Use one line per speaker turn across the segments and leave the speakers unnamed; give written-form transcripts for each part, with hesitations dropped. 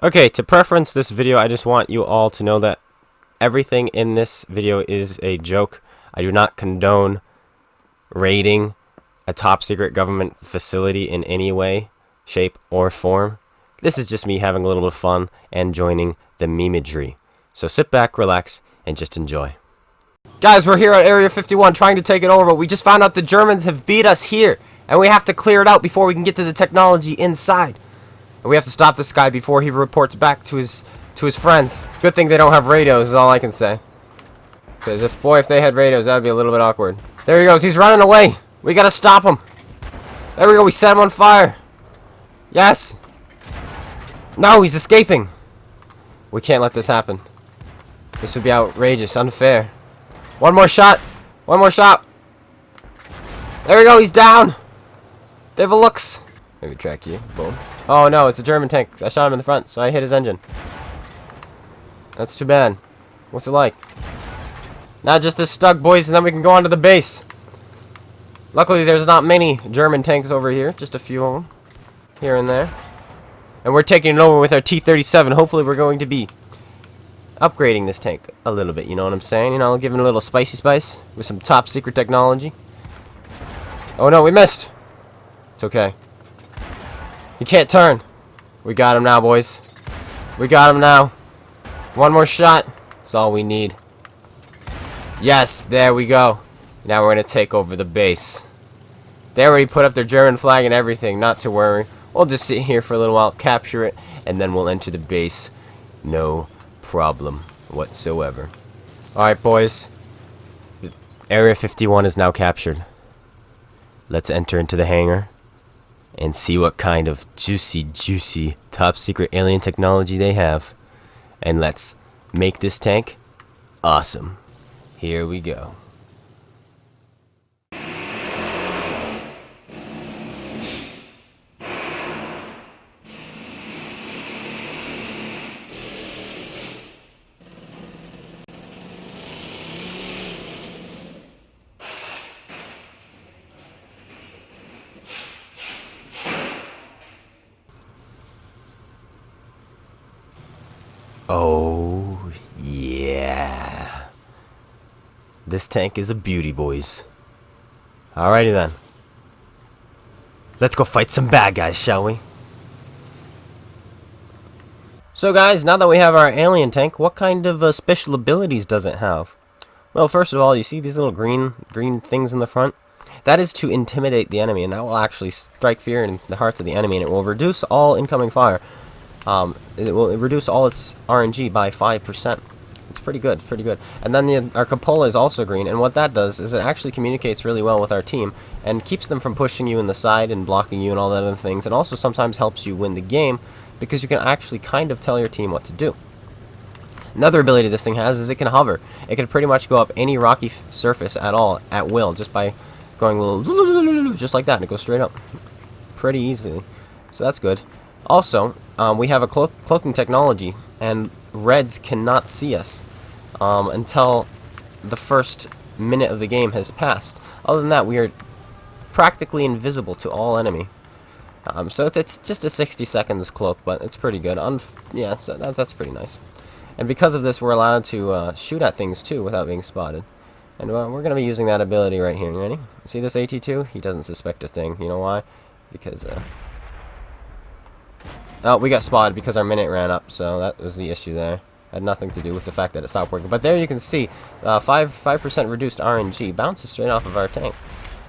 Okay, to preference this video, I just want you all to know that everything in this video is a joke. I do not condone raiding a top secret government facility in any way, shape, or form. This is just me having a little bit of fun and joining the memeagery. So sit back, relax, and just enjoy. Guys, we're here at Area 51 trying to take it over, but we just found out the Germans have beat us here, and we have to clear it out before we can get to the technology inside. And we have to stop this guy before he reports back to his friends. Good thing they don't have radios is all I can say. Because if they had radios, that would be a little bit awkward. There he goes. He's running away. We gotta stop him. There we go. We set him on fire. Yes. No, he's escaping. We can't let this happen. This would be outrageous, unfair. One more shot. One more shot. There we go. He's down. Devil looks. Maybe track you. Boom. Oh no, it's a German tank. I shot him in the front, so I hit his engine. That's too bad. What's it like? Now just this stuck, boys, and then we can go on to the base. Luckily, there's not many German tanks over here. Just a few of them. Here and there. And we're taking it over with our T-37. Hopefully, we're going to be upgrading this tank a little bit. You know what I'm saying? You know, giving it a little spicy spice with some top secret technology. Oh no, we missed. It's okay. He can't turn. We got him now, boys. We got him now. One more shot. That's all we need. Yes, there we go. Now we're going to take over the base. They already put up their German flag and everything. Not to worry. We'll just sit here for a little while, capture it, and then we'll enter the base. No problem whatsoever. Alright, boys. Area 51 is now captured. Let's enter into the hangar and see what kind of juicy top secret alien technology they have. And let's make this tank awesome. Here we go. Oh, yeah. This tank is a beauty, boys. Alrighty then. Let's go fight some bad guys, shall we? So guys, now that we have our alien tank, what kind of special abilities does it have? Well, first of all, you see these little green things in the front? That is to intimidate the enemy, and that will actually strike fear in the hearts of the enemy, and it will reduce all incoming fire. It will reduce all its RNG by 5%. It's pretty good, pretty good. And then our cupola is also green, and what that does is it actually communicates really well with our team and keeps them from pushing you in the side and blocking you and all that other things, and also sometimes helps you win the game because you can actually kind of tell your team what to do. Another ability this thing has is it can hover. It can pretty much go up any rocky surface at all at will just by going a little just like that, and it goes straight up pretty easily. So that's good. Also, we have a cloaking technology, and Reds cannot see us until the first minute of the game has passed. Other than that, we are practically invisible to all enemy. So it's just a 60 seconds cloak, but it's pretty good. Yeah, so that's pretty nice. And because of this, we're allowed to shoot at things too without being spotted. And we're going to be using that ability right here. You ready? See this AT2? He doesn't suspect a thing. You know why? Because oh, we got spotted because our minute ran up, so that was the issue there. Had nothing to do with the fact that it stopped working. But there you can see, 5% reduced RNG bounces straight off of our tank.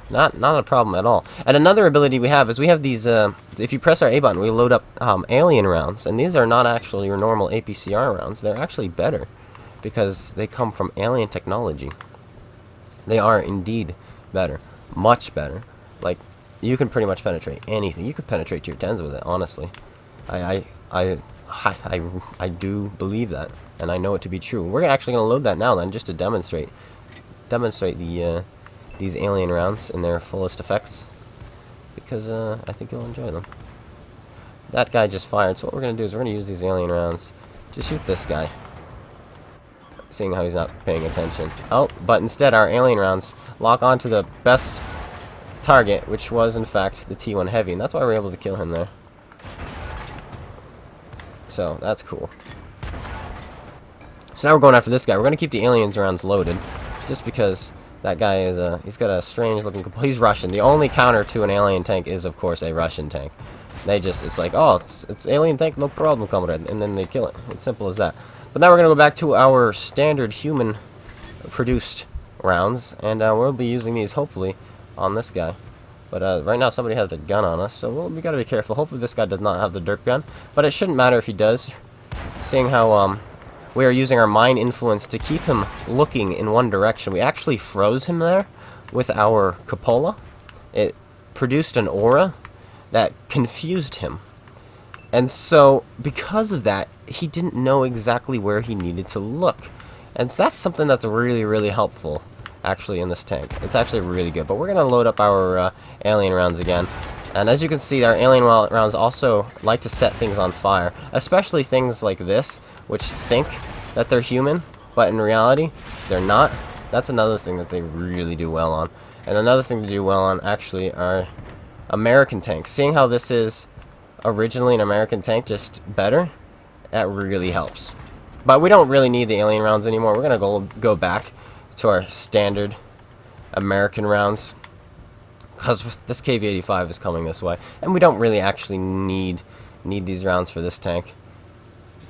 Not a problem at all. And another ability we have is we have these, if you press our A button, we load up alien rounds. And these are not actually your normal APCR rounds. They're actually better because they come from alien technology. They are indeed better. Much better. Like, you can pretty much penetrate anything. You could penetrate tier 10s with it, honestly. I do believe that, and I know it to be true. We're actually going to load that now, then, just to demonstrate the these alien rounds in their fullest effects, because I think you'll enjoy them. That guy just fired, so what we're going to do is we're going to use these alien rounds to shoot this guy, seeing how he's not paying attention. Oh, but instead our alien rounds lock onto the best target, which was in fact the T1 Heavy, and that's why we're able to kill him there. So that's cool. So now we're going after this guy. We're going to keep the aliens rounds loaded, just because that guy is he's got a strange looking. He's Russian. The only counter to an alien tank is, of course, a Russian tank. They just, it's like, oh, it's alien tank, no problem, comrade, and then they kill it. It's simple as that. But now we're going to go back to our standard human produced rounds, and we'll be using these hopefully on this guy. But right now somebody has the gun on us, so we got to be careful. Hopefully this guy does not have the derp gun, but it shouldn't matter if he does, seeing how we are using our mind influence to keep him looking in one direction. We actually froze him there with our cupola. It produced an aura that confused him. And so, because of that, he didn't know exactly where he needed to look. And so that's something that's really, really helpful, actually, in this tank. It's actually really good. But we're going to load up our alien rounds again. And as you can see, our alien rounds also like to set things on fire. Especially things like this, which think that they're human, but in reality, they're not. That's another thing that they really do well on. And another thing to do well on, actually, are American tanks. Seeing how this is originally an American tank, just better, that really helps. But we don't really need the alien rounds anymore. We're going to go back to our standard American rounds, because this KV-85 is coming this way. And we don't really actually need these rounds for this tank,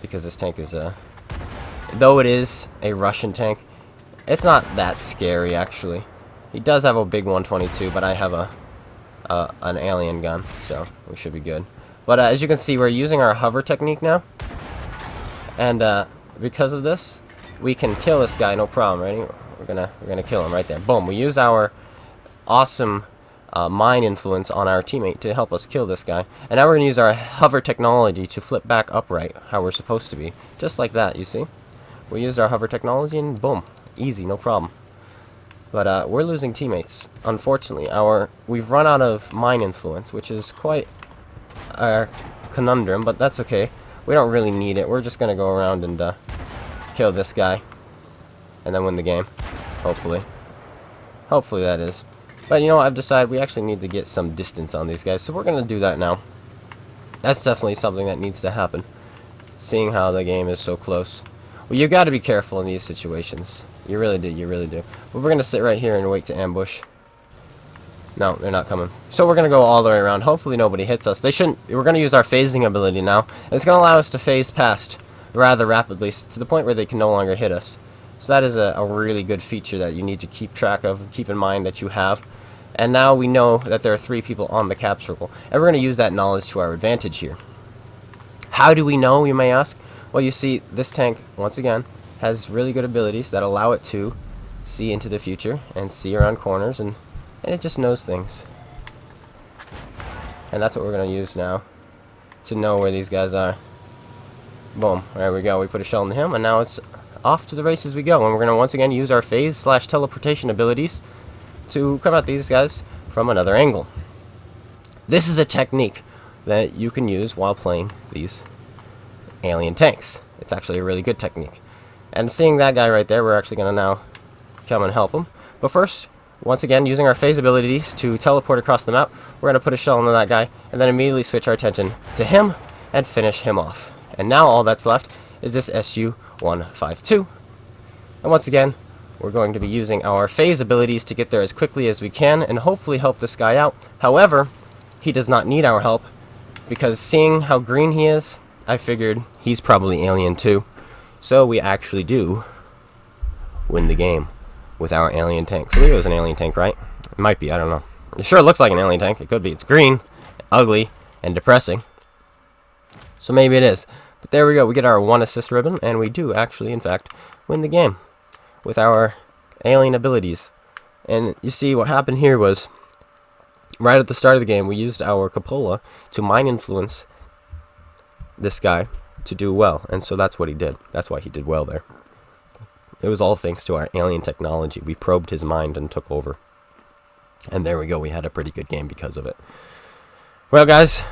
because this tank is though it is a Russian tank, it's not that scary, actually. He does have a big 122, but I have an alien gun, so we should be good. But as you can see, we're using our hover technique now, and because of this, we can kill this guy, no problem. Ready? We're gonna kill him right there. Boom! We use our awesome mind influence on our teammate to help us kill this guy, and now we're gonna use our hover technology to flip back upright, how we're supposed to be, just like that. You see? We used our hover technology, and boom, easy, no problem. But we're losing teammates, unfortunately. We've run out of mind influence, which is quite a conundrum, but that's okay. We don't really need it. We're just gonna go around and kill this guy, and then win the game, hopefully. Hopefully, that is. But you know what? I've decided we actually need to get some distance on these guys, so we're gonna do that now. That's definitely something that needs to happen, seeing how the game is so close. Well, you got to be careful in these situations. You really do, you really do. But we're going to sit right here and wait to ambush. No, they're not coming. So we're going to go all the way around. Hopefully nobody hits us. They shouldn't. We're going to use our phasing ability now. And it's going to allow us to phase past rather rapidly to the point where they can no longer hit us. So that is a really good feature that you need to keep track of, keep in mind that you have. And now we know that there are 3 people on the cap circle. And we're going to use that knowledge to our advantage here. How do we know, you may ask? Well, you see, this tank, once again, has really good abilities that allow it to see into the future and see around corners, and it just knows things. And that's what we're going to use now to know where these guys are. Boom, there we go. We put a shell into him, and now it's off to the races we go. And we're going to once again use our phase/teleportation abilities to come at these guys from another angle. This is a technique that you can use while playing these alien tanks. It's actually a really good technique. And seeing that guy right there, we're actually going to now come and help him. But first, once again, using our phase abilities to teleport across the map, we're going to put a shell into that guy, and then immediately switch our attention to him and finish him off. And now all that's left is this SU-152. And once again, we're going to be using our phase abilities to get there as quickly as we can and hopefully help this guy out. However, he does not need our help, because seeing how green he is, I figured he's probably alien too. So we actually do win the game with our alien tank. So it was an alien tank, right? It might be, I don't know. It sure looks like an alien tank. It could be. It's green, ugly, and depressing. So maybe it is. But there we go. We get our 1 assist ribbon, and we do actually, in fact, win the game with our alien abilities. And you see what happened here was, right at the start of the game, we used our cupola to mind influence this guy to do well, and so that's what he did. That's why he did well there. It was all thanks to our alien technology. We probed his mind and took over. And there we go. We had a pretty good game because of it. Well, guys,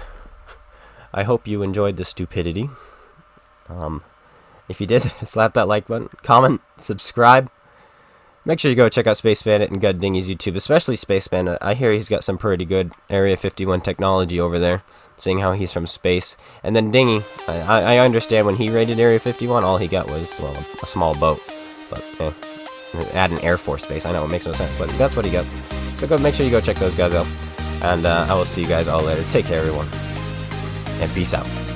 I hope you enjoyed the stupidity. If you did, slap that like button, comment, subscribe, Make sure you go check out Space Bandit and GotADingy's YouTube, especially Space Bandit. I hear he's got some pretty good Area 51 technology over there, seeing how he's from space. And then Dingy, I understand when he raided Area 51, all he got was, well, a small boat. But, add an Air Force base. I know, it makes no sense, but that's what he got. So go make sure you go check those guys out. And I will see you guys all later. Take care, everyone. And peace out.